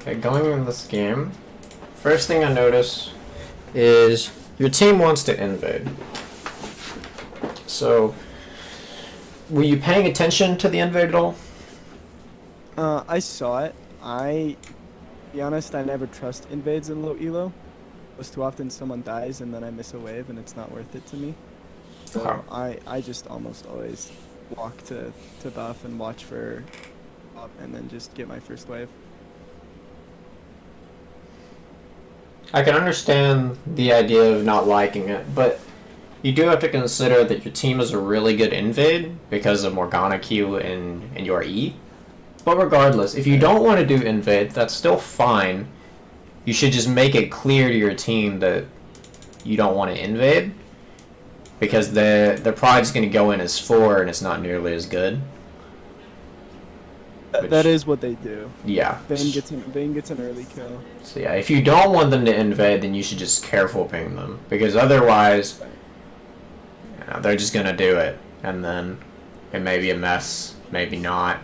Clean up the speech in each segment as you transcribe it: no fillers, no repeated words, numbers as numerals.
Okay, going in this game, first thing I notice is your team wants to invade. So, were you paying attention to the invade at all? I saw it. Be honest, I never trust invades in low elo. Most too often someone dies and then I miss a wave and it's not worth it to me. So Okay. I just almost always walk to buff and watch for up and then just get my first wave. I can understand the idea of not liking it, but you do have to consider that your team is a really good invade because of Morgana Q and your E. But regardless, if you don't want to do invade, that's still fine. You should just make it clear to your team that you don't want to invade, because their pride's going to go in as 4 and it's not nearly as good. That is what they do. Yeah. Vayne gets an early kill. So yeah, if you don't want them to invade, then you should just careful ping them, because otherwise, they're just gonna do it, and then it may be a mess, maybe not.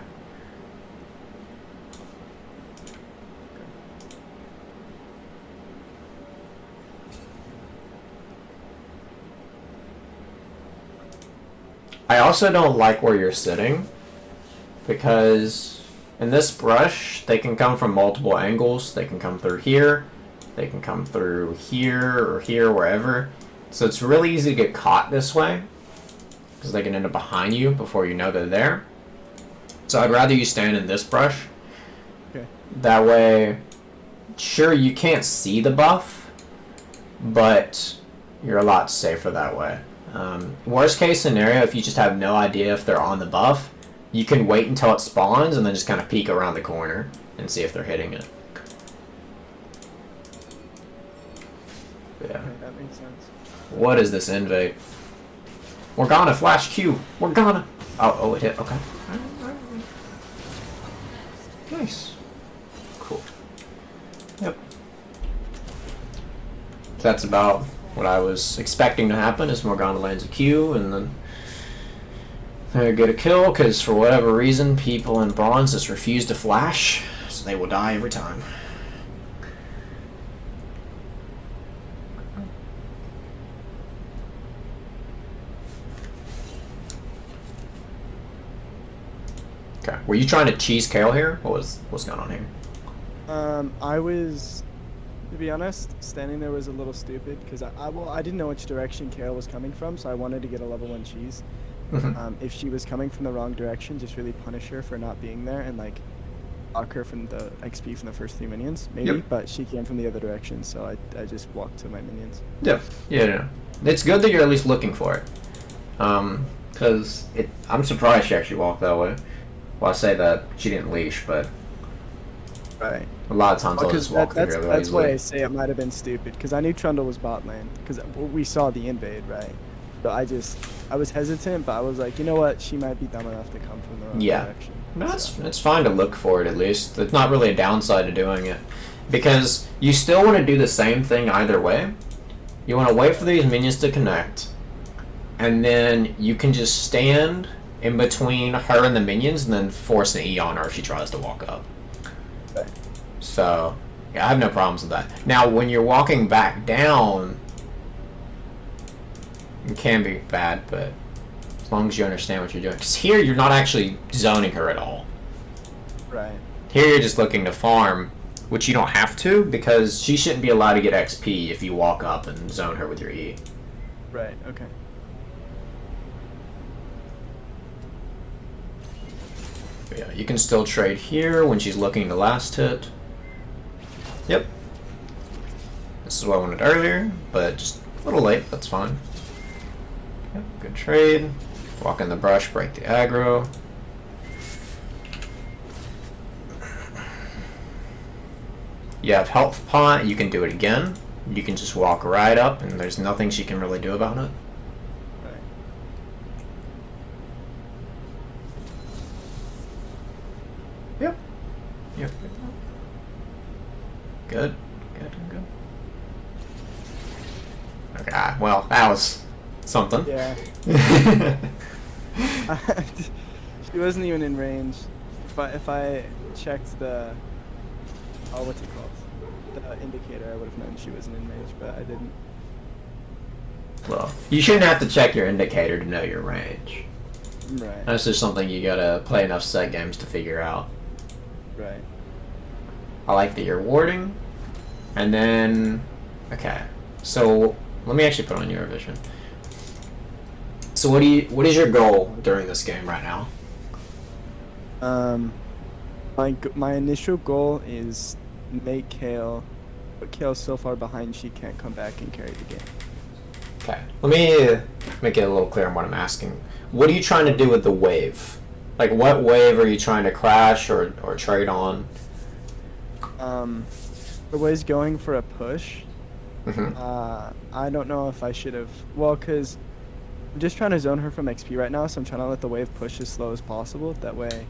I also don't like where you're sitting, because in this brush, they can come from multiple angles. They can come through here, they can come through here, or here, wherever. So it's really easy to get caught this way, because they can end up behind you before you know they're there. So I'd rather you stand in this brush. Okay. That way, sure, you can't see the buff, but you're a lot safer that way. Worst case scenario, if you just have no idea if they're on the buff, you can wait until it spawns and then just kind of peek around the corner and see if they're hitting it. Yeah. Okay, that makes sense. What is this invade? Morgana, flash Q. Morgana. Oh, it hit. Okay. Nice. Cool. Yep. That's about what I was expecting to happen, is Morgana lands a Q, and then they get a kill, because for whatever reason, people in bronze just refuse to flash, so they will die every time. Okay, were you trying to cheese Kale here? What's going on here? I was, to be honest, standing there was a little stupid because I didn't know which direction Kale was coming from, so I wanted to get a level 1 cheese. If she was coming from the wrong direction, just really punish her for not being there and like block her from the XP from the first 3 minions, maybe. Yep. But she came from the other direction, so I just walked to my minions. Yeah. It's good that you're at least looking for it. Because I'm surprised she actually walked that way. Well, I say that she didn't leash, but Right. a lot of times I'll just walk through here. That's why I say it might have been stupid, because I knew Trundle was bot lane, because we saw the invade, right? So I was hesitant, but I was like, you know what, she might be dumb enough to come from the wrong direction. It's fine to look for it at least. It's not really a downside to doing it, because you still want to do the same thing either way. You want to wait for these minions to connect, and then you can just stand in between her and the minions and then force an E on her if she tries to walk up. Right. So, yeah, I have no problems with that. Now, when you're walking back down, it can be bad, but as long as you understand what you're doing. Because here, you're not actually zoning her at all. Right. Here, you're just looking to farm, which you don't have to, because she shouldn't be allowed to get XP if you walk up and zone her with your E. Right, okay. But yeah, you can still trade here when she's looking to last hit. Yep. This is what I wanted earlier, but just a little late, that's fine. Yep, good trade. Walk in the brush, break the aggro. You have health pot, you can do it again. You can just walk right up and there's nothing she can really do about it. Right. Yep. Good. Okay, well, that was something. Yeah. She wasn't even in range. If I checked the what's it called? The indicator. I would have known she was an in-range, but I didn't. Well, you shouldn't have to check your indicator to know your range. Right. That's just something you gotta play enough set games to figure out. Right. I like that you're warding. And then, okay. So let me actually put on your vision. So what is your goal during this game right now? My initial goal is make Kale, but Kale's so far behind she can't come back and carry the game. Okay. Let me make it a little clear on what I'm asking. What are you trying to do with the wave? Like, what wave are you trying to crash or trade on? The way's going for a push. I don't know if I should have. Well, because I'm just trying to zone her from XP right now, so I'm trying to let the wave push as slow as possible. That way,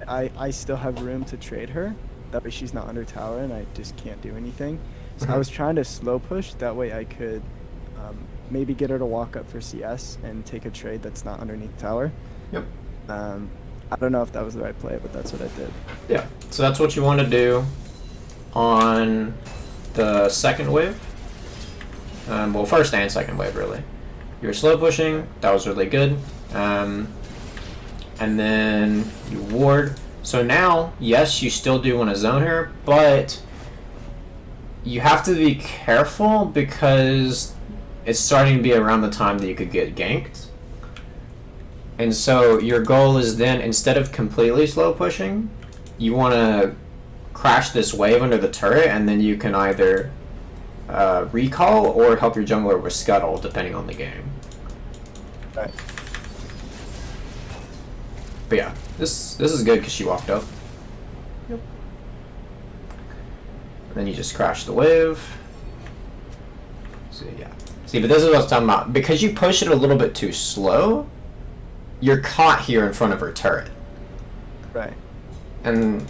I still have room to trade her. That way she's not under tower and I just can't do anything. So I was trying to slow push. That way I could maybe get her to walk up for CS and take a trade that's not underneath tower. Yep. I don't know if that was the right play, but that's what I did. Yeah. So that's what you want to do on the second wave. Well, first and second wave, really. You're slow pushing. That was really good. And then you ward. So now, yes, you still do want to zone her, but you have to be careful because it's starting to be around the time that you could get ganked. And so your goal is then, instead of completely slow pushing, you want to crash this wave under the turret, and then you can either recall or help your jungler with scuttle, depending on the game. Right. But yeah, this is good because she walked up. Yep. And then you just crash the wave. So yeah. See, but this is what I was talking about. Because you push it a little bit too slow, you're caught here in front of her turret. Right. And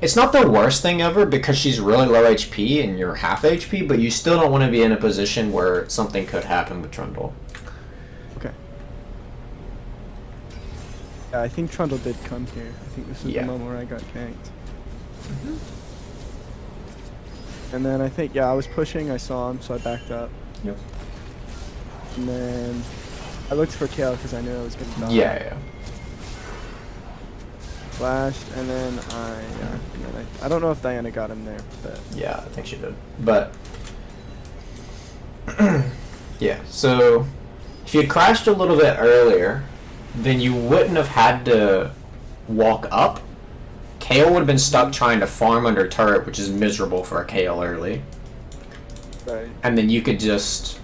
it's not the worst thing ever because she's really low HP and you're half HP, but you still don't want to be in a position where something could happen with Trundle. Okay. Yeah, I think Trundle did come here. I think this was the moment where I got ganked. And then I think, I was pushing, I saw him, so I backed up. Yep. And then I looked for Kale because I knew I was going to die. Yeah. Flashed, and then I don't know if Diana got him there, but Yeah, I think she did. But yeah, so if you had crashed a little bit earlier, then you wouldn't have had to walk up. Kale would have been stuck trying to farm under turret, which is miserable for a Kale early. right. And then you could just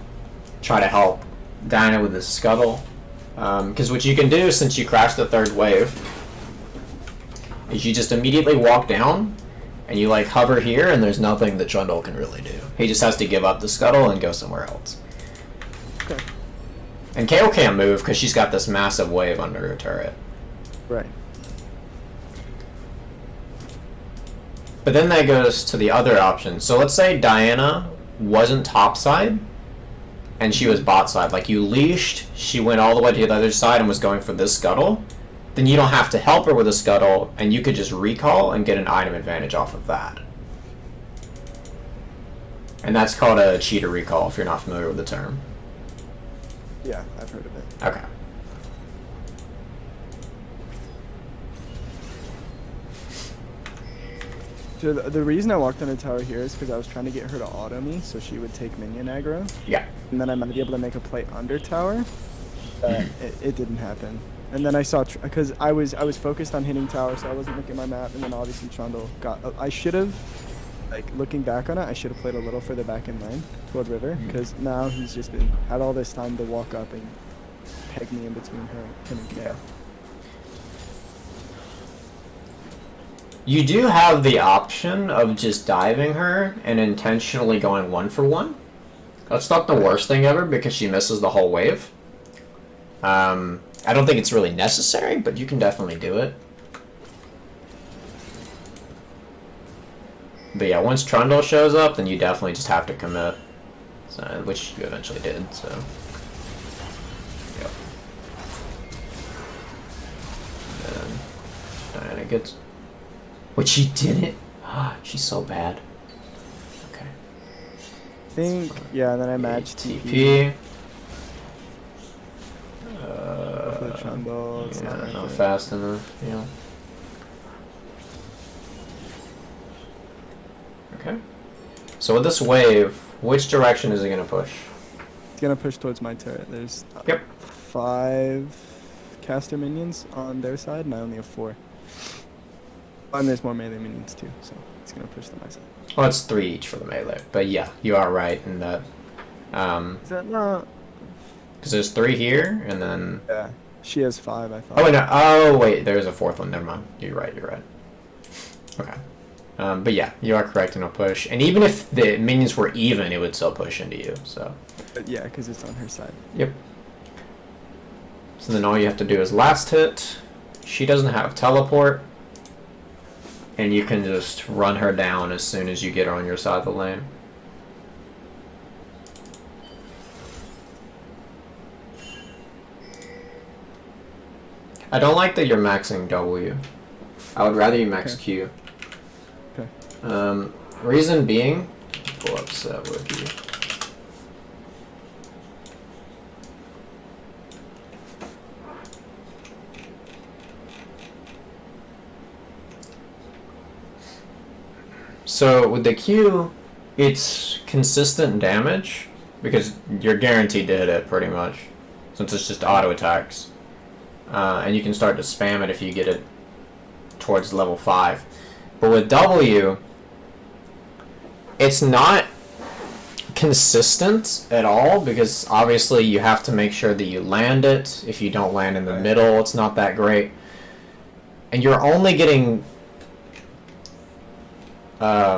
try to help Diana with the scuttle. Because what you can do, since you crashed the third wave, is you just immediately walk down and you like hover here, and there's nothing that Trundle can really do. He just has to give up the scuttle and go somewhere else. Okay. And Kale can't move because she's got this massive wave under her turret. Right. But then that goes to the other option. So let's say Diana wasn't topside and she was bot side. Like you leashed, she went all the way to the other side and was going for this scuttle. Then you don't have to help her with a scuttle, and you could just recall and get an item advantage off of that. And that's called a cheater recall if you're not familiar with the term. Yeah, I've heard of it. Okay. So the reason I walked on the tower here is because I was trying to get her to auto me so she would take minion aggro. Yeah. And then I might be able to make a play under tower. But it didn't happen. And then I saw, because I was focused on hitting tower, so I wasn't looking at my map. And then obviously Trundle got. I should have, like looking back on it, I should have played a little further back in lane toward river, because now he's just had all this time to walk up and peg me in between him and Kale. You do have the option of just diving her and intentionally going 1-for-1. That's not the worst thing ever because she misses the whole wave. I don't think it's really necessary, but you can definitely do it. But yeah, once Trundle shows up, then you definitely just have to commit, so, which you eventually did. So, yep. And Diana gets, which she didn't. She's so bad. Okay. I think, yeah, and then I matched TP. TP. Go for the trundle. It's Yeah, not worth not it. fast enough. Yeah. Okay. So with this wave, which direction is it gonna push? It's gonna push towards my turret. There's Yep. 5 caster minions on their side, and I only have 4. And there's more melee minions too, so it's gonna push them my side. Well, it's 3 each for the melee, but yeah, you are right in that. Is that not? Because there's 3 here, and then. Yeah, she has 5. I thought. Oh wait, no. Oh wait, there's a 4th one. Never mind. You're right. You're right. Okay. But yeah, you are correct in a push. And even if the minions were even, it would still push into you. So. But yeah, because it's on her side. Yep. So then all you have to do is last hit. She doesn't have teleport. And you can just run her down as soon as you get her on your side of the lane. I don't like that you're maxing W. I would rather you max Okay. Q. Okay. Reason being, pull up Sett Wiki. So with the Q, it's consistent damage because you're guaranteed to hit it pretty much, since it's just auto attacks, and you can start to spam it if you get it towards level 5. But with W, it's not consistent at all because obviously you have to make sure that you land it. If you don't land in the middle, it's not that great, and you're only getting. I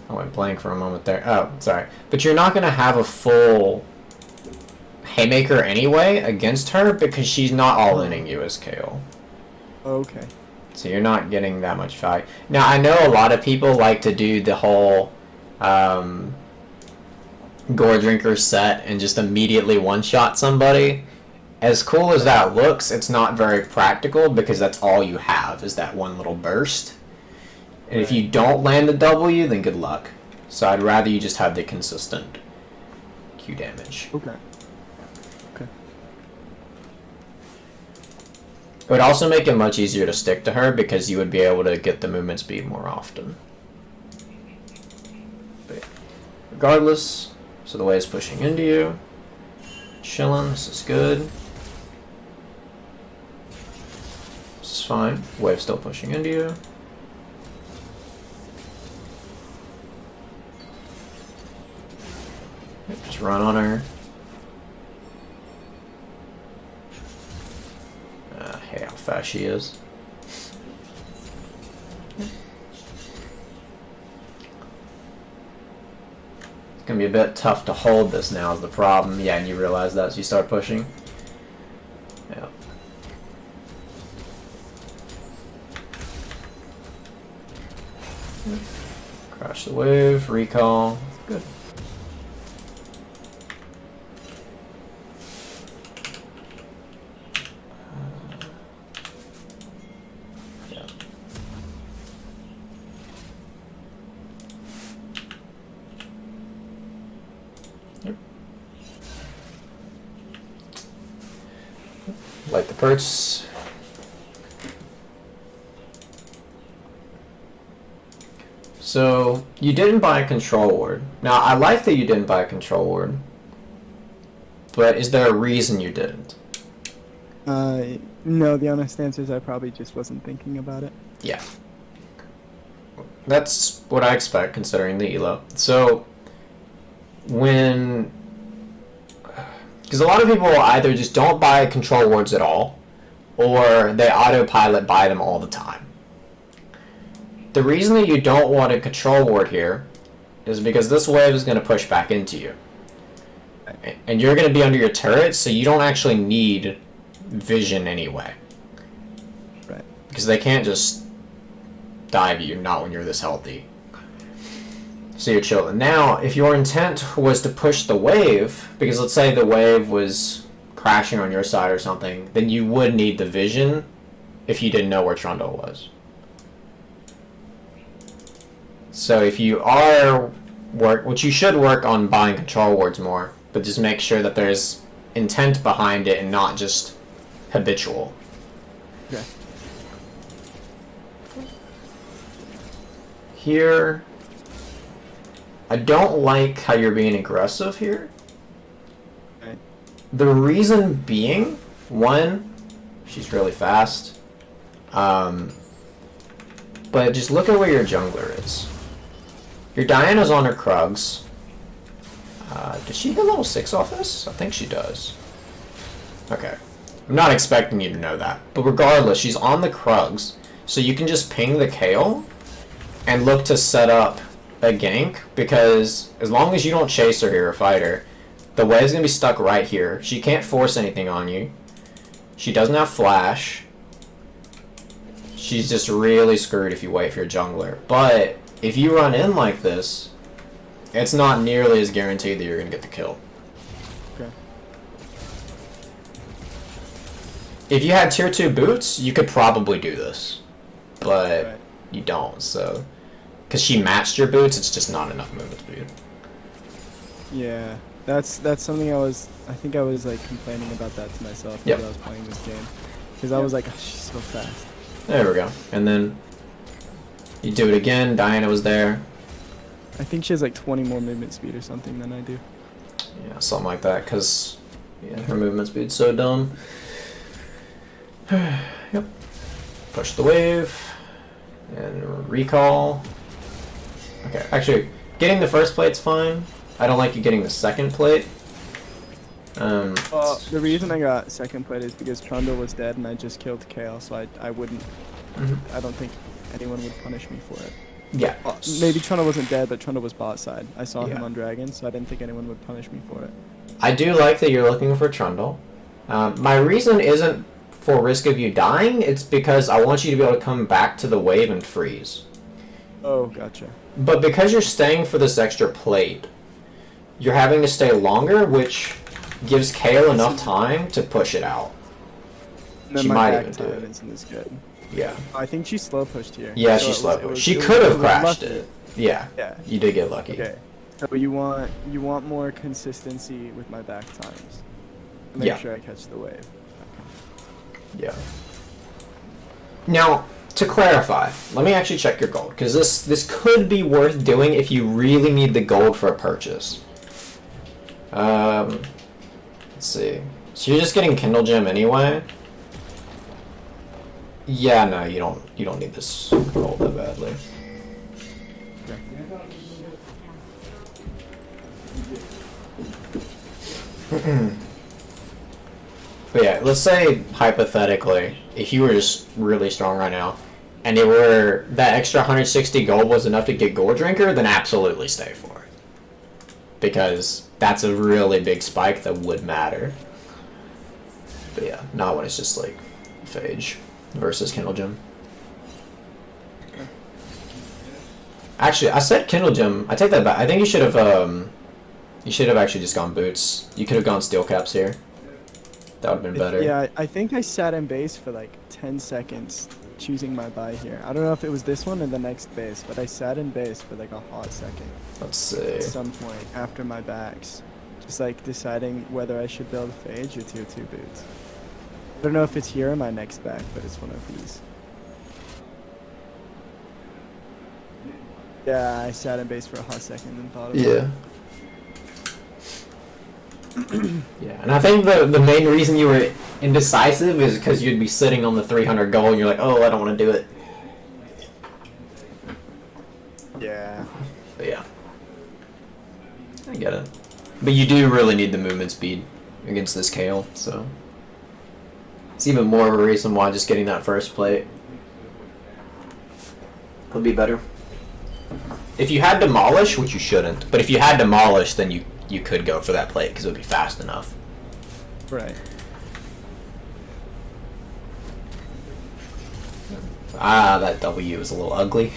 went blank for a moment there. Oh, sorry. But you're not going to have a full Haymaker anyway against her because she's not all-inning you as KO. Okay. So you're not getting that much value. Now, I know a lot of people like to do the whole Gore Drinker set and just immediately one-shot somebody. As cool as that looks, it's not very practical because that's all you have is that one little burst. And if you don't land the W, then good luck. So I'd rather you just have the consistent Q damage. Okay. Okay. It would also make it much easier to stick to her because you would be able to get the movement speed more often. But regardless, so the wave's pushing into you. Chilling, this is good. This is fine. Wave's still pushing into you. Just run on her. Hey, how fast she is. It's gonna be a bit tough to hold this now is the problem. Yeah, and you realize that as you start pushing. Yeah. Crash the wave, recall. Good. Light the perch. So, you didn't buy a control ward. Now, I like that you didn't buy a control ward. But is there a reason you didn't? No, the honest answer is I probably just wasn't thinking about it. Yeah. That's what I expect, considering the elo. So, when... Because a lot of people either just don't buy control wards at all, or they autopilot buy them all the time. The reason that you don't want a control ward here is because this wave is going to push back into you. And you're going to be under your turret, so you don't actually need vision anyway. Right. Because they can't just dive you, not when you're this healthy. So you're chilling. Now, if your intent was to push the wave, because let's say the wave was crashing on your side or something, then you would need the vision if you didn't know where Trundle was. So if you are which you should work on buying control wards more, but just make sure that there's intent behind it and not just habitual. Okay. Here, I don't like how you're being aggressive here. Okay. The reason being, one, she's really fast. But just look at where your jungler is. Your Diana's on her Krugs. Does she get level 6 off this? I think she does. Okay. I'm not expecting you to know that. But regardless, she's on the Krugs. So you can just ping the Kayle and look to set up a gank. Because as long as you don't chase her here or fight her, the wave's going to be stuck right here. She can't force anything on you. She doesn't have flash. She's just really screwed if you wait for your jungler. But if you run in like this, it's not nearly as guaranteed that you're going to get the kill. Okay. If you had tier 2 boots, you could probably do this. But Right. you don't, so... Because she matched your boots, it's just not enough movement speed. Yeah, that's something I think I was like complaining about that to myself Yep. as I was playing this game, because I was like, oh, she's so fast. There we go. And then you do it again, Diana was there. I think she has like 20 more movement speed or something than I do. Yeah, something like that, because her movement speed's so dumb. Yep. Push the wave. And recall. Okay, actually, getting the first plate's fine. I don't like you getting the second plate. The reason I got second plate is because Trundle was dead and I just killed Kayle, so I wouldn't... I don't think anyone would punish me for it. Yeah. Maybe Trundle wasn't dead, but Trundle was bot side. I saw him Yeah. on Dragon, so I didn't think anyone would punish me for it. I do like that you're looking for Trundle. My reason isn't for risk of you dying, it's because I want you to be able to come back to the wave and freeze. Oh, gotcha. But because you're staying for this extra plate, you're having to stay longer, which gives Kayle enough time to push it out. And then She my might back even do time it. isn't as good. Yeah. I think she slow pushed here. Yeah, So she it slow was- it pushed. was- She it was- could it have was crashed lucky. it. Yeah. Yeah. You did get lucky. Okay. So you want more consistency with my back times. Make Yeah. sure I catch the wave. Yeah. Now, to clarify, let me actually check your gold, because this could be worth doing if you really need the gold for a purchase. Let's see. So you're just getting Kindle Gem anyway? Yeah, no, you don't need this gold that badly. But yeah, let's say hypothetically, if you were just really strong right now, and it were that extra 160 gold was enough to get Gold Drinker, then absolutely stay for it. Because that's a really big spike that would matter. But yeah, not when it's just like Phage versus Kindle Gem. Actually, I said Kindle Gem. I take that back. I think you should have actually just gone boots. You could have gone steel caps here. That would have been better. Yeah, I think I sat in base for like 10 seconds choosing my buy here. I don't know if it was this one or the next base, but I sat in base for like a hot second. Let's see. At some point after my backs. Just like deciding whether I should build Phage or tier 2 boots. I don't know if it's here or my next back, but it's one of these. Yeah, I sat in base for a hot second and thought of it. Yeah. Yeah, and I think the main reason you were indecisive is because you'd be sitting on the 300 gold and you're like, oh, I don't want to do it. Yeah. But yeah. I get it. But you do really need the movement speed against this Kayle, so... It's even more of a reason why just getting that first plate would be better. If you had Demolish, which you shouldn't, but if you had Demolish, then you could go for that plate because it would be fast enough. Right. Ah, that W is a little ugly.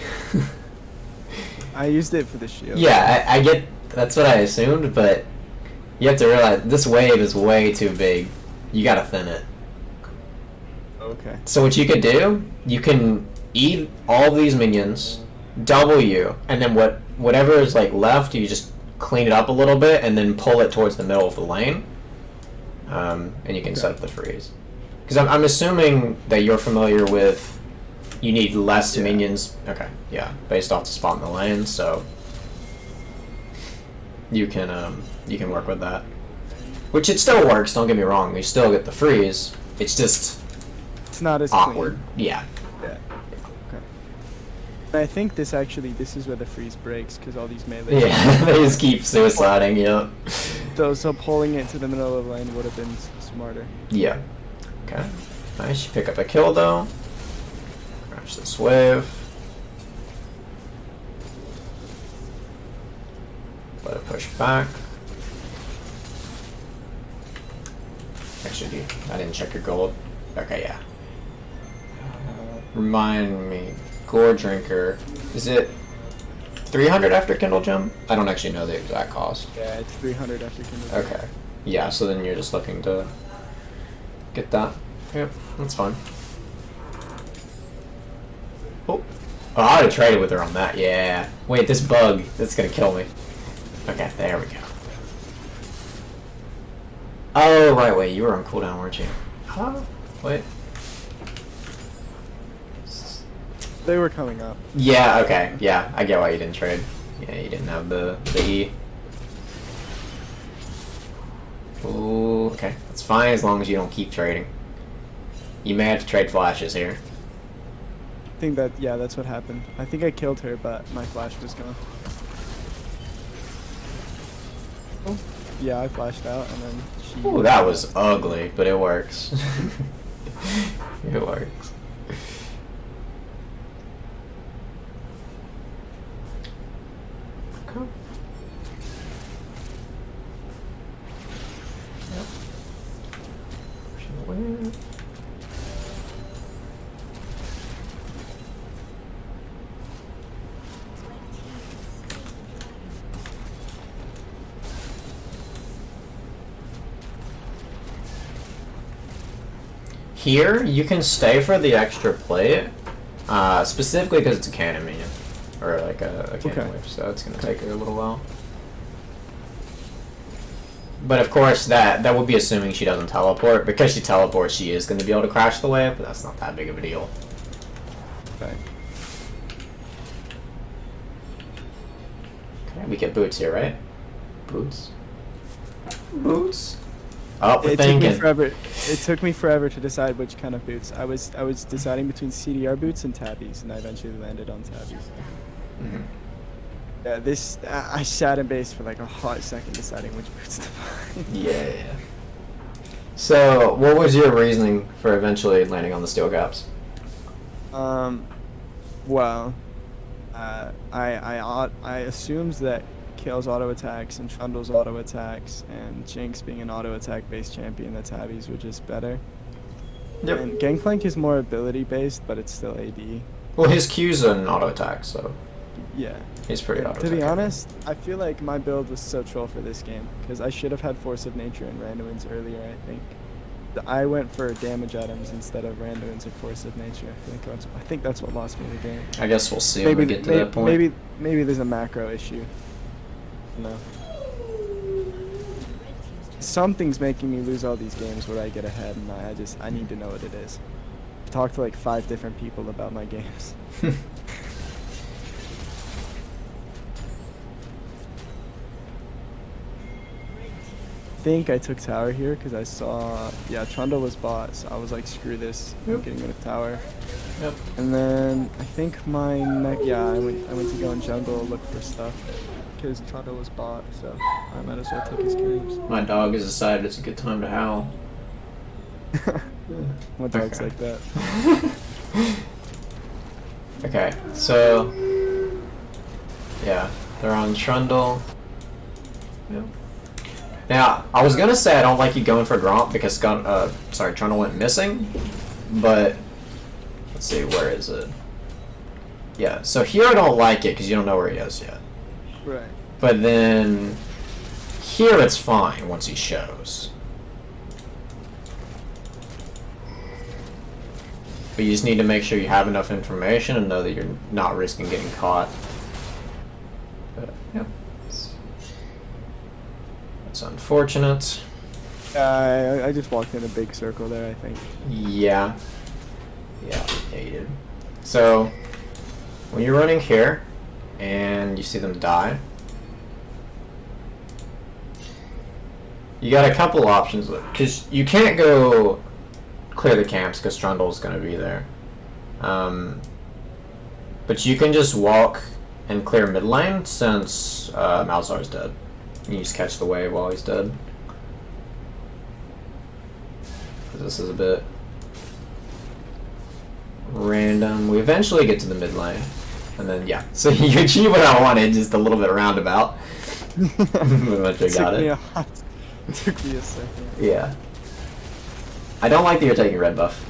I used it for the shield. Yeah, I get... That's what I assumed, but you have to realize this wave is way too big. You gotta thin it. Okay. So what you could do, you can eat all these minions, W, and then whatever is like left, you just clean it up a little bit, and then pull it towards the middle of the lane, and you can set up the freeze. Because I'm assuming that you're familiar with. You need less minions. Okay, yeah, based off the spot in the lane, so you can work with that. Which it still works. Don't get me wrong. You still get the freeze. It's just not as awkward. Clean. Yeah. Yeah. Okay. And I think this is where the freeze breaks because all these melee. Yeah, they just keep suiciding. Yeah. So pulling it to the middle of the lane would have been smarter. Yeah. Okay. Nice. You pick up a kill though. Crash this wave. Let it push back. Actually, I didn't check your gold. Okay, yeah. Remind me, Gore Drinker. Is it 300 after Kindle Gem? I don't actually know the exact cost. Yeah, it's 300 after Kindle Gem. Okay. Yeah, so then you're just looking to get that. Yep, that's fine. Oh, I would have traded with her on that. Yeah. Wait, this bug. That's gonna kill me. Okay, there we go. Oh, right, wait, you were on cooldown, weren't you? Huh? Wait. They were coming up. Yeah, okay, yeah, I get why you didn't trade. Yeah, you didn't have the E. Ooh, okay, that's fine as long as you don't keep trading. You may have to trade flashes here. I think that's what happened. I think I killed her, but my flash was gone. Oh. Yeah, I flashed out and then she... Ooh, that was ugly, but it works. It works. Cool. Yep. Pushing away. Here, you can stay for the extra plate, specifically because it's a cannon minion, or like a cannon wave, so it's going to take her a little while. But of course, that would be assuming she doesn't teleport. Because she teleports, she is going to be able to crash the wave, but that's not that big of a deal. Okay. Okay, we get boots here, right? Boots? Boots? Oh, we're thinking. It took me forever to decide which kind of boots. I was deciding between CDR boots and tabbies, and I eventually landed on tabbies. Mm-hmm. Yeah, I sat in base for like a hot second deciding which boots to buy. Yeah. So, what was your reasoning for eventually landing on the steel caps? Well, I assumed that Kale's auto attacks and Trundle's auto attacks and Jinx being an auto attack based champion, the tabbies were just better. Yep. And Gangplank is more ability based, but it's still AD. Well, his Q's an auto attack, so Yeah. he's pretty auto attack. To be honest, I feel like my build was so troll for this game because I should have had Force of Nature and Randuin's earlier. I think I went for damage items instead of Randuin's or Force of Nature. I think that's what lost me the game. I guess we'll see when we get to that point. Maybe there's a macro issue. No. Something's making me lose all these games where I get ahead, and I need to know what it is. Talk to like 5 different people about my games. I think I took tower here because I saw, Trundle was bot, so I was like, screw this, I'm getting rid of tower. Yep. And then I think I went to go in jungle, look for stuff. Because Trundle was bot, so I might as well take his camps. My dog has decided it's a good time to howl. My dog's like that. Okay, so yeah, they're on Trundle. Yep. Now, I was gonna say I don't like you going for Gromp because Trundle went missing, but let's see, where is it? Yeah, so here I don't like it because you don't know where he is yet. Right. But then here it's fine once he shows. But you just need to make sure you have enough information and know that you're not risking getting caught. But, yeah. That's unfortunate. I just walked in a big circle there, I think. Yeah. Yeah, you did. So, when you're running here, and you see them die, you got a couple options, because you can't go clear the camps because Trundle's going to be there. But you can just walk and clear mid lane since Malzar's dead. You just catch the wave while he's dead. This is a bit random. We eventually get to the mid lane. And then, yeah. So you achieve what I wanted, just a little bit roundabout. Eventually got it. It took me a second. Yeah. I don't like that you're taking red buff.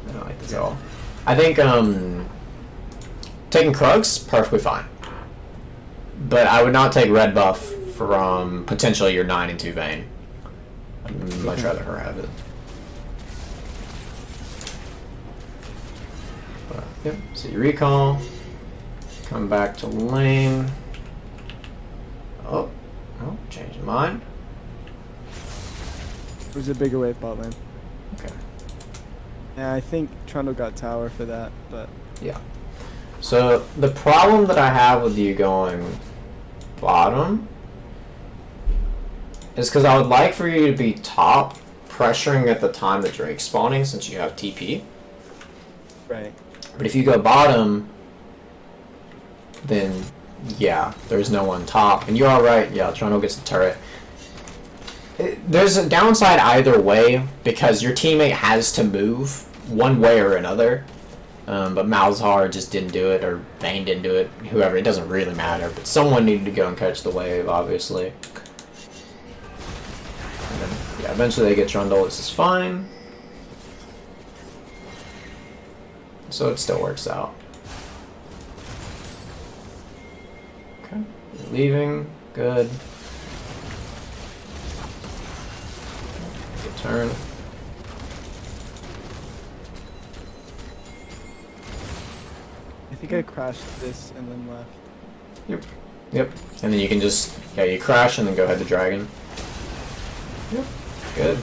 I don't like this at all. I think taking Krug's perfectly fine. But I would not take red buff from potentially your 9 and 2 Vayne. I'd much rather her have it. But, yep, so you recall. Come back to lane. Oh, changed mind. There's a bigger wave bot lane. Okay. Yeah, I think Trundle got tower for that, but... Yeah. So, the problem that I have with you going bottom is because I would like for you to be top, pressuring at the time that Drake's spawning since you have TP. Right. But if you go bottom, then, yeah, there's no one top. And you're alright, yeah, Trundle gets the turret. There's a downside either way, because your teammate has to move one way or another. But Malzahar just didn't do it, or Vayne didn't do it, whoever, it doesn't really matter. But someone needed to go and catch the wave, obviously. And then, yeah, eventually they get Trundle, this is fine. So it still works out. Okay, leaving, good. Good turn. I think I crashed this and then left. Yep. Yep. And then you can just, yeah, you crash and then go ahead to dragon. Yep. Good.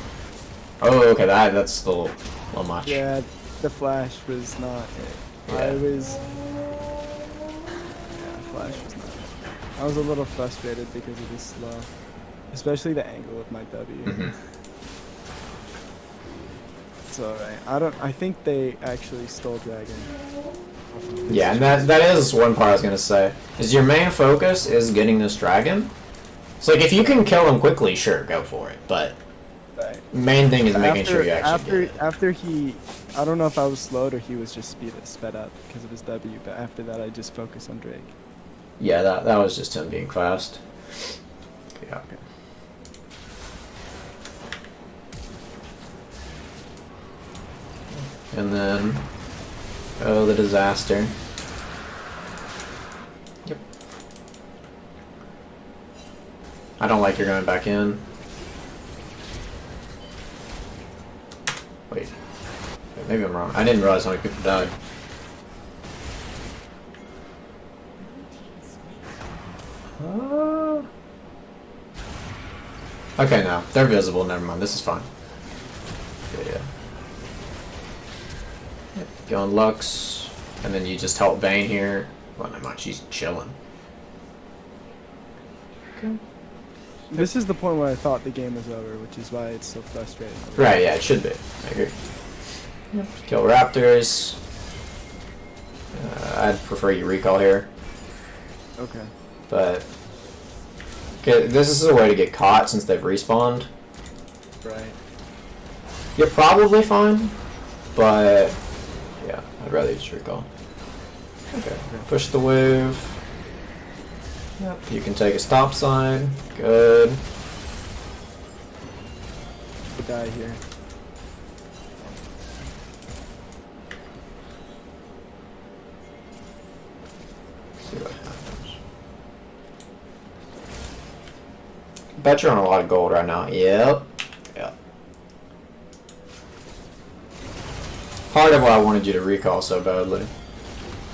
Oh, okay, that's still a little much. Yeah, the flash was not it. Yeah. Flash was not it. I was a little frustrated because it was slow. Especially the angle of my W. Mm-hmm. It's alright. I think they actually stole dragon. Yeah, and that is one part I was gonna say. Is your main focus is getting this dragon? So like if you can kill him quickly, sure, go for it. But right. Main thing is making sure you actually get it. After he, I don't know if I was slowed or he was just sped up because of his W. But after that, I just focused on Drake. Yeah, that was just him being fast. Yeah. Okay. And then, oh, the disaster. Yep. I don't like you're going back in. Wait, maybe I'm wrong. I didn't realize how many people died. Okay, no, they're visible. Never mind. This is fine. Yeah. Yep. Go on Lux, and then you just help Vayne here. Well, never mind. She's chilling. Okay. This is the point where I thought the game was over, which is why it's so frustrating. Right, yeah, it should be. I agree. Yep. Kill Raptors. I'd prefer you recall here. Okay. But okay, this is a way to get caught since they've respawned. Right. You're probably fine, but yeah, I'd rather you just recall. Okay. Push the wave. Yep. You can take a stop sign. Good. The guy here. See what happens. Bet you're on a lot of gold right now. Yep. Yep. part of why I wanted you to recall so badly.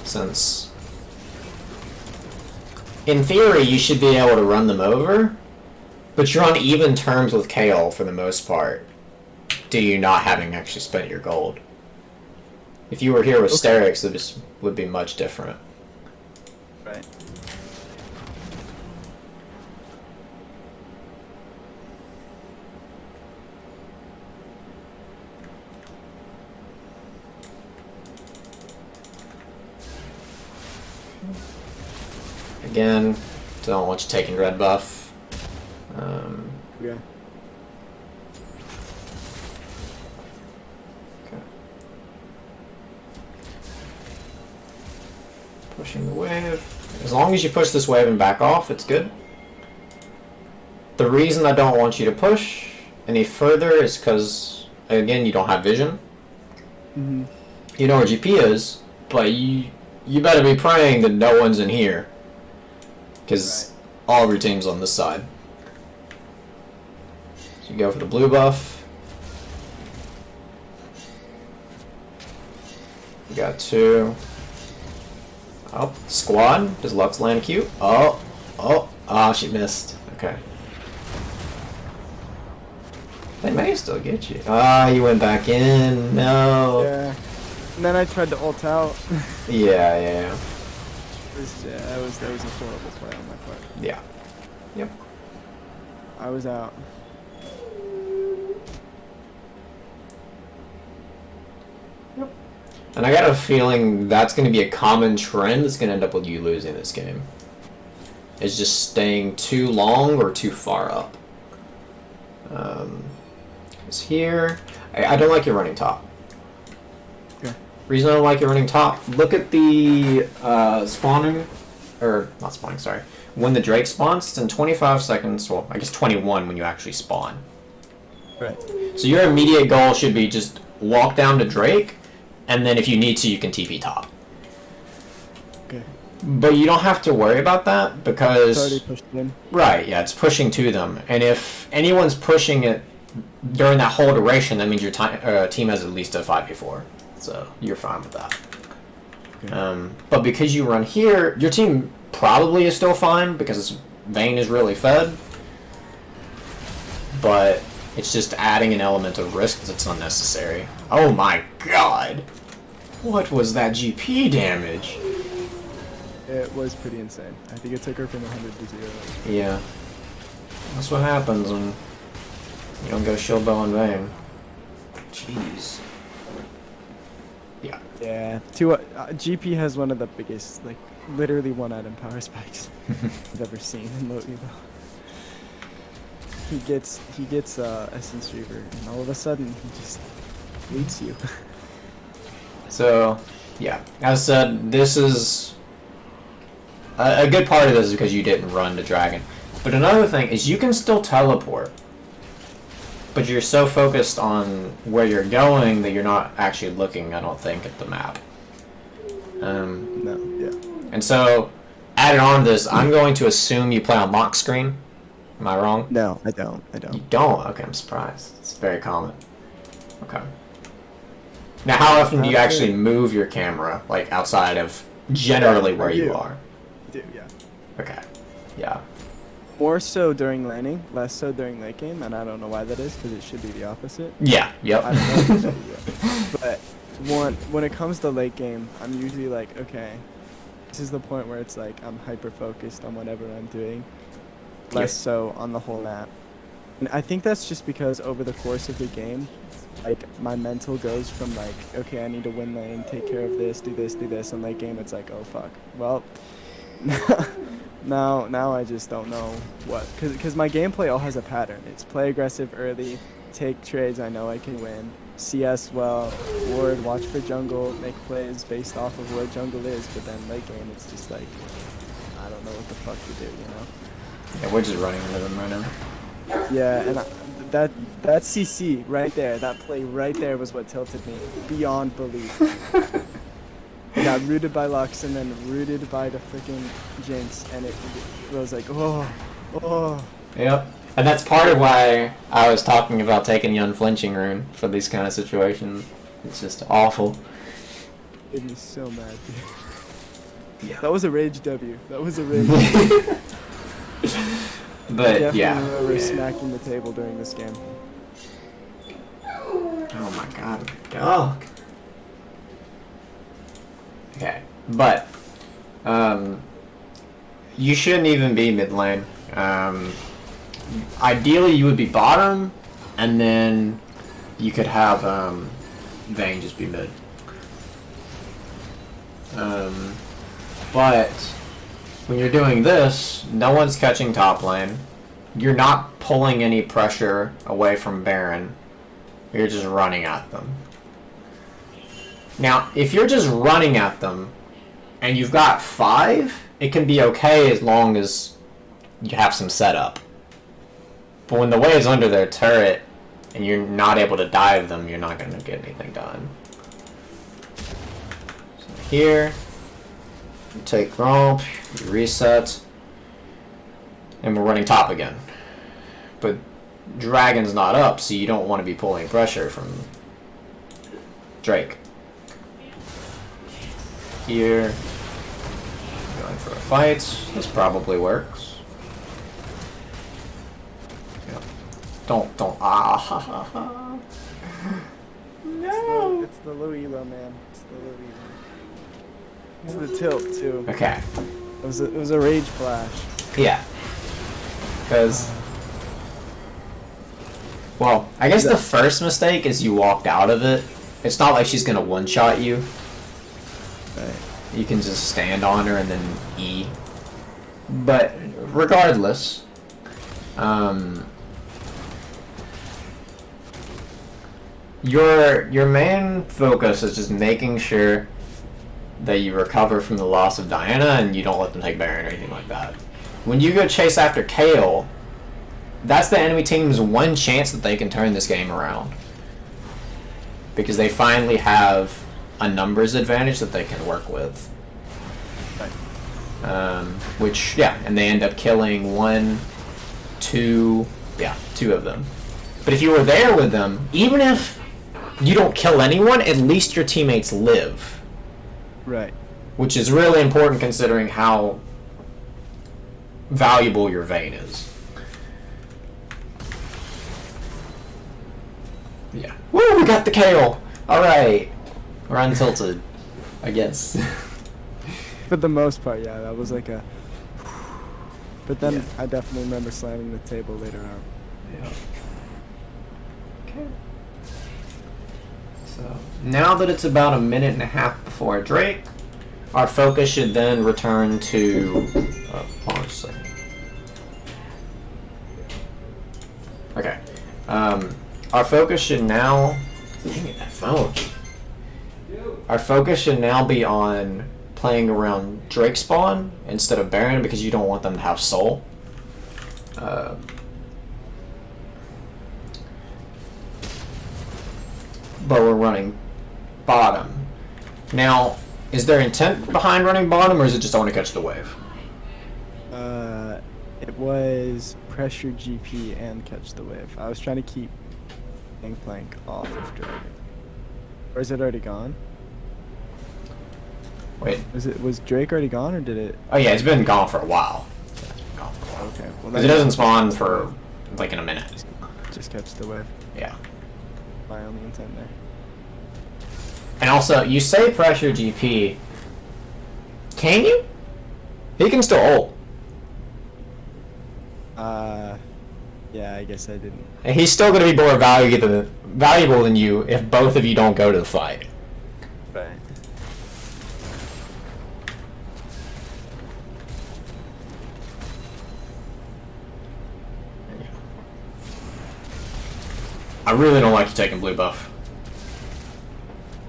Since, in theory, you should be able to run them over, but you're on even terms with Kale for the most part, due to you not having actually spent your gold. If you were here with Sterix, it just would be much different. Right. Again, don't want you taking red buff. Yeah. Okay. Pushing the wave. As long as you push this wave and back off, it's good. The reason I don't want you to push any further is because, again, you don't have vision. Mm-hmm. You know where GP is, but you better be praying that no one's in here. Because all of your team's on this side. So you go for the blue buff. You got 2. Oh, squad. Does Lux land Q? Oh, she missed. Okay. They may still get you. Ah, you went back in. No. Yeah. And then I tried to ult out. Yeah. That was a horrible play on my part. Yeah. Yep. I was out. Yep. And I got a feeling that's going to be a common trend that's going to end up with you losing this game. It's just staying too long or too far up. Because here, I don't like your running top. Okay. Reason I don't like your running top, look at the spawning, or not spawning, sorry. When the Drake spawns, it's in 25 seconds, well, I guess 21 when you actually spawn. Right. So your immediate goal should be just walk down to Drake, and then if you need to, you can TP top. Okay. But you don't have to worry about that because... It's already pushed in. Right, yeah, it's pushing to them. And if anyone's pushing it during that whole duration, that means your team has at least a 5v4. So you're fine with that. Okay. But because you run here, your team probably is still fine because Vayne is really fed. But it's just adding an element of risk that's unnecessary. Oh my god! What was that GP damage? It was pretty insane. I think it took her from 100 to 0. Yeah. That's what happens when you don't go Shilbo and Vayne. Jeez. Yeah. Yeah. GP has one of the biggest, like, literally one-item power spikes I've ever seen in low evo. He gets Essence Reaver, and all of a sudden he just leads you. So, yeah. As said, this is... a good part of this is because you didn't run the dragon. But another thing is you can still teleport. But you're so focused on where you're going that you're not actually looking, I don't think, at the map. No, yeah. And so, added on to this, I'm going to assume you play on lock screen. Am I wrong? No, I don't. You don't? Okay, I'm surprised. It's very common. Okay. Now, how often do you actually move your camera, like, outside of generally where you are? I do, yeah. Okay. Yeah. More so during laning, less so during late game, and I don't know why that is, because it should be the opposite. Yeah, yep. I don't know if it should be, yeah. But when it comes to late game, I'm usually like, okay, this is the point where it's like I'm hyper-focused on whatever I'm doing, less so on the whole map. And I think that's just because over the course of the game, like, my mental goes from like, okay, I need to win lane, take care of this, do this, and late game it's like, oh fuck. Well, now I just don't know what, because my gameplay all has a pattern. It's play aggressive early, take trades I know I can win, CS well, ward, watch for jungle, make plays based off of where jungle is, but then late game it's just like, I don't know what the fuck to do, you know? Yeah, we're just running into them right now. Yeah, and that CC right there, that play right there was what tilted me beyond belief. Got rooted by Lux and then rooted by the freaking Jinx, and it was like, oh. Yep. And that's part of why I was talking about taking the unflinching rune for these kind of situations. It's just awful. Made me so mad, dude. Yeah. That was a rage W. That was a rage W. But Definitely yeah. remember smacking the table during this game. Oh my god, dog. Okay, but you shouldn't even be mid lane. Ideally, you would be bottom, and then you could have Vayne just be mid. But when you're doing this, no one's catching top lane. You're not pulling any pressure away from Baron. You're just running at them. Now, if you're just running at them and you've got 5, it can be okay as long as you have some setup. But when the wave's under their turret and you're not able to dive them, you're not going to get anything done. So here, you take romp, you reset, and we're running top again. But Dragon's not up, so you don't want to be pulling pressure from Drake. Here, going for a fight. This probably works. Yep. Don't. Ah, ha, ha, ha. No! It's the low elo, man. It's the low elo. It's the tilt, too. Okay. It was a rage flash. Yeah. Because... Well, I guess the first mistake is you walked out of it. It's not like she's gonna one-shot you. Right. You can just stand on her and then E. But regardless, your main focus is just making sure that you recover from the loss of Diana and you don't let them take Baron or anything like that. When you go chase after Kayle, that's the enemy team's one chance that they can turn this game around. Because they finally have a numbers advantage that they can work with. Which, yeah, and they end up killing 2 of them. But if you were there with them, even if you don't kill anyone, at least your teammates live. Right. Which is really important considering how valuable your Vayne is. Yeah. Woo! We got the Kayle! Alright. We're untilted, I guess. For the most part, yeah, that was like a... But then Yeah. I definitely remember slamming the table later on. Yeah. Okay. So, now that it's about a minute and a half before Drake, our focus should then return to... hold on just a second. Okay. Our focus should now... Dang it, that phone. Our focus should now be on playing around Drake spawn instead of Baron because you don't want them to have soul. But we're running bottom. Now, is there intent behind running bottom or is it just I want to catch the wave? It was pressure GP and catch the wave. I was trying to keep Gangplank off of Dragon. Or is it already gone? Wait. Was Drake already gone or did it? Oh yeah, it's been gone for a while. It's been gone for a while. Okay. Well, Because it doesn't spawn for like in a minute. Just catch the wave. Yeah. My only intent there. And also, you say pressure GP. Can you? He can still ult. Yeah, I guess I didn't. And he's still going to be more valuable than you if both of you don't go to the fight. Right. I really don't like you taking blue buff.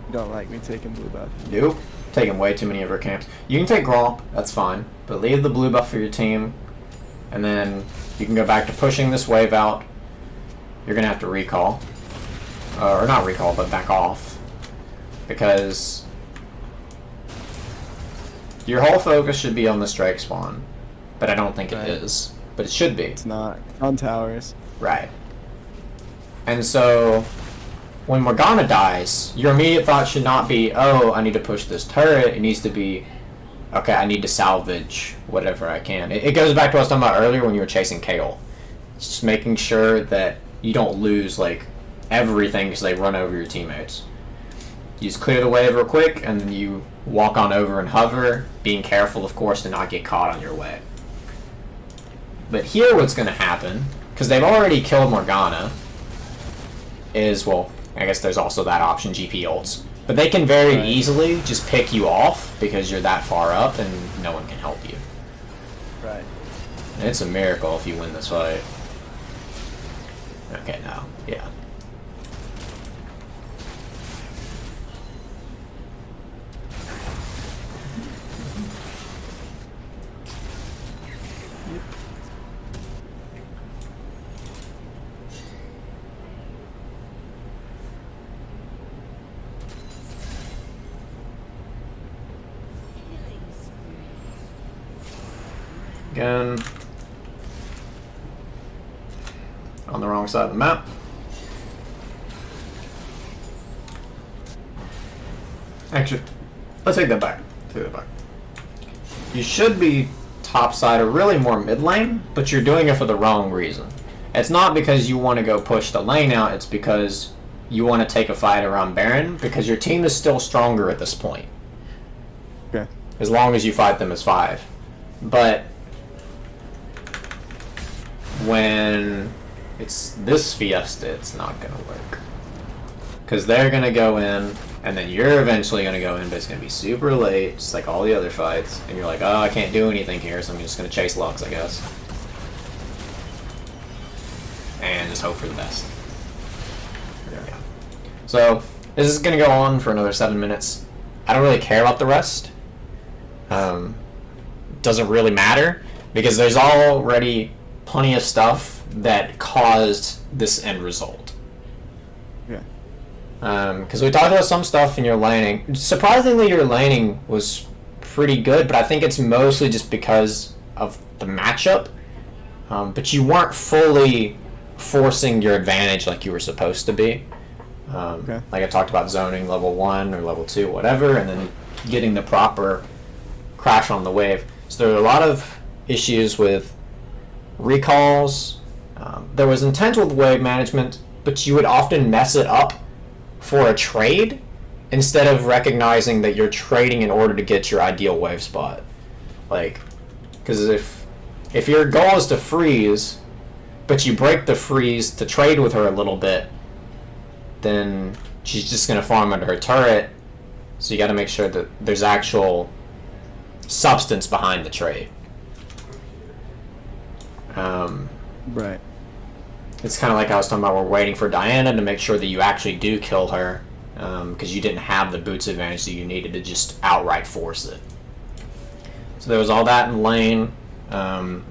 You don't like me taking blue buff. Nope. Taking way too many of her camps. You can take Gromp, that's fine. But leave the blue buff for your team. And then you can go back to pushing this wave out. You're going to have to recall. Or not recall, but back off. Because your whole focus should be on the strike spawn. But I don't think Right. it is. But it should be. It's not. It's on towers. Right. And so, when Morgana dies, your immediate thought should not be, oh, I need to push this turret. It needs to be, okay, I need to salvage whatever I can. It goes back to what I was talking about earlier when you were chasing Kayle. It's just making sure that you don't lose, like, everything because they run over your teammates. You just clear the wave real quick, and then you walk on over and hover, being careful, of course, to not get caught on your way. But here what's going to happen, because they've already killed Morgana, is, well, I guess there's also that option, GP ults. But they can very easily just pick you off because you're that far up and no one can help you. Right. And it's a miracle if you win this fight. Okay, now, yeah. Again, on the wrong side of the map. Actually, let's take that back. You should be topside or really more mid lane, but you're doing it for the wrong reason. It's not because you want to go push the lane out, it's because you want to take a fight around Baron, because your team is still stronger at this point. Okay. As long as you fight them as 5. But when it's this Fiesta, it's not going to work. Because they're going to go in, and then you're eventually going to go in, but it's going to be super late, just like all the other fights. And you're like, oh, I can't do anything here, so I'm just going to chase Lux, I guess. And just hope for the best. Yeah. So, this is going to go on for another 7 minutes. I don't really care about the rest. Doesn't really matter, because there's already plenty of stuff that caused this end result. Yeah. Because we talked about some stuff in your laning. Surprisingly, your laning was pretty good, but I think it's mostly just because of the matchup. But you weren't fully forcing your advantage like you were supposed to be. Okay. Like I talked about zoning level 1 or level 2, whatever, and then getting the proper crash on the wave. So there were a lot of issues with recalls. There was intent with wave management, but you would often mess it up for a trade instead of recognizing that you're trading in order to get your ideal wave spot. Like, because if your goal is to freeze, but you break the freeze to trade with her a little bit, then she's just going to farm under her turret. So you got to make sure that there's actual substance behind the trade. Right. It's kind of like I was talking about, we're waiting for Diana to make sure that you actually do kill her, because you didn't have the boots advantage that you needed to just outright force it. So there was all that in lane. Then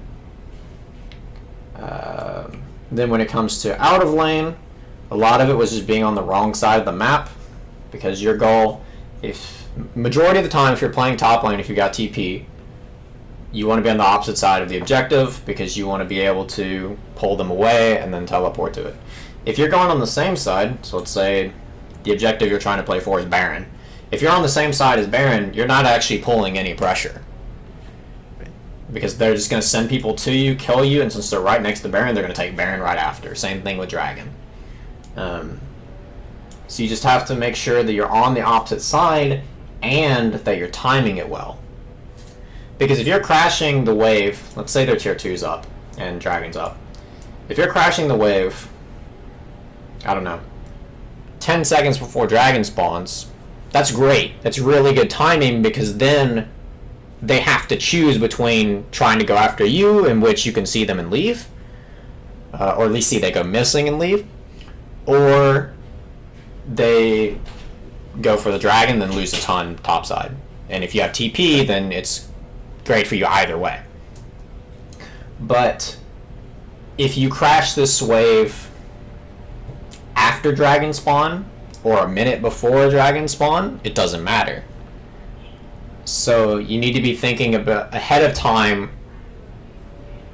when it comes to out of lane, a lot of it was just being on the wrong side of the map, because your goal, if majority of the time if you're playing top lane, if you got TP, you want to be on the opposite side of the objective because you want to be able to pull them away and then teleport to it. If you're going on the same side, so let's say the objective you're trying to play for is Baron. If you're on the same side as Baron, you're not actually pulling any pressure, because they're just going to send people to you, kill you, and since they're right next to Baron, they're going to take Baron right after. Same thing with Dragon. So you just have to make sure that you're on the opposite side and that you're timing it well. Because if you're crashing the wave, let's say their tier 2's up and Dragon's up. If you're crashing the wave, I don't know, 10 seconds before Dragon spawns, that's great. That's really good timing, because then they have to choose between trying to go after you, in which you can see them and leave, or at least see they go missing and leave, or they go for the Dragon, then lose a ton topside. And if you have TP, then it's great for you either way. But if you crash this wave after Dragon spawn, or a minute before Dragon spawn, it doesn't matter. So you need to be thinking about ahead of time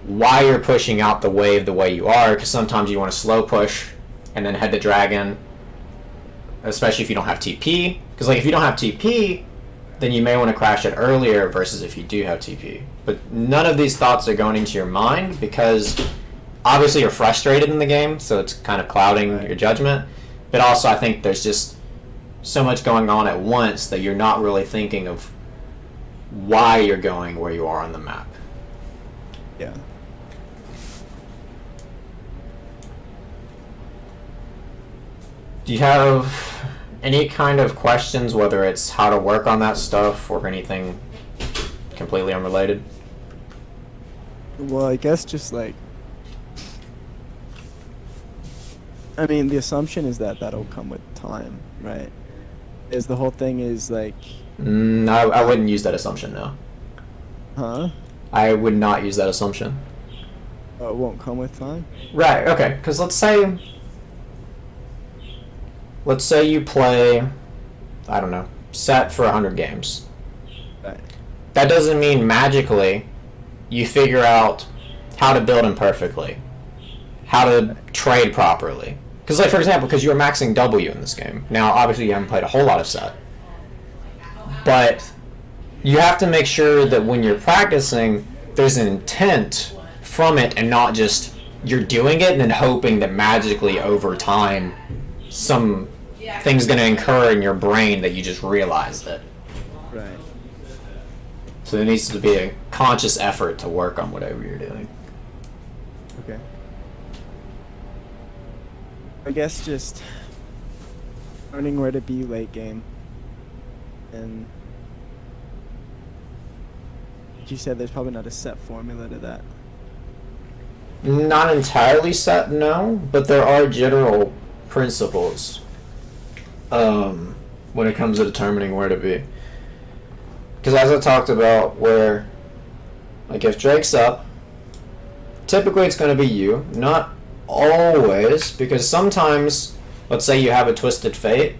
why you're pushing out the wave the way you are, because sometimes you want to slow push and then head to Dragon, especially if you don't have TP. Because like if you don't have TP, then you may want to crash it earlier versus if you do have TP. But none of these thoughts are going into your mind because obviously you're frustrated in the game, so it's kind of clouding your judgment. But also I think there's just so much going on at once that you're not really thinking of why you're going where you are on the map. Yeah. Do you have any kind of questions, whether it's how to work on that stuff or anything completely unrelated? Well, I guess just like, I mean, the assumption is that that'll come with time, right? Is the whole thing is like, I wouldn't use that assumption, no. huh? I would not use that assumption. Oh, it won't come with time? Right, okay, because let's say you play, I don't know, Sett for 100 games. Right. That doesn't mean magically you figure out how to build him perfectly, how to trade properly. Because, like, for example, because you were maxing W in this game. Now, obviously, you haven't played a whole lot of Sett. But you have to make sure that when you're practicing, there's an intent from it and not just you're doing it and then hoping that magically over time some thing's going to incur in your brain that you just realized it. Right. So there needs to be a conscious effort to work on whatever you're doing. Okay. I guess just learning where to be late game. And like you said, there's probably not a set formula to that. Not entirely set, no, but there are general principles when it comes to determining where to be. Because as I talked about, where, like, if Drake's up, typically it's going to be you. Not always, because sometimes, let's say you have a Twisted Fate,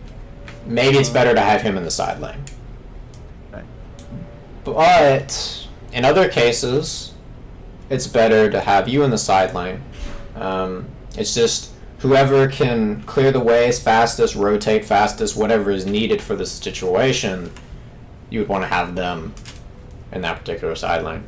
maybe it's better to have him in the side lane. Right. But in other cases, it's better to have you in the side lane. It's just whoever can clear the ways fastest, rotate fastest, whatever is needed for the situation, you would want to have them in that particular side lane.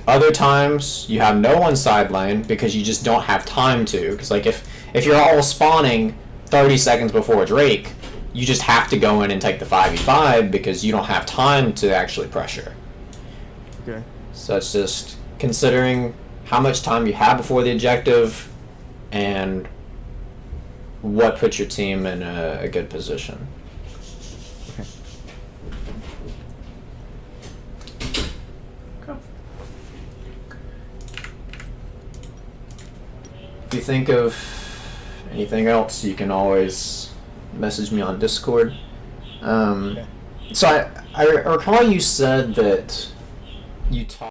Other times, you have no one side lane because you just don't have time to. Because like if you're all spawning 30 seconds before Drake, you just have to go in and take the 5v5 because you don't have time to actually pressure. Okay. So it's just considering how much time you have before the objective and what puts your team in a good position. Okay. If you think of anything else, you can always message me on Discord. Okay. So I recall you said that you taught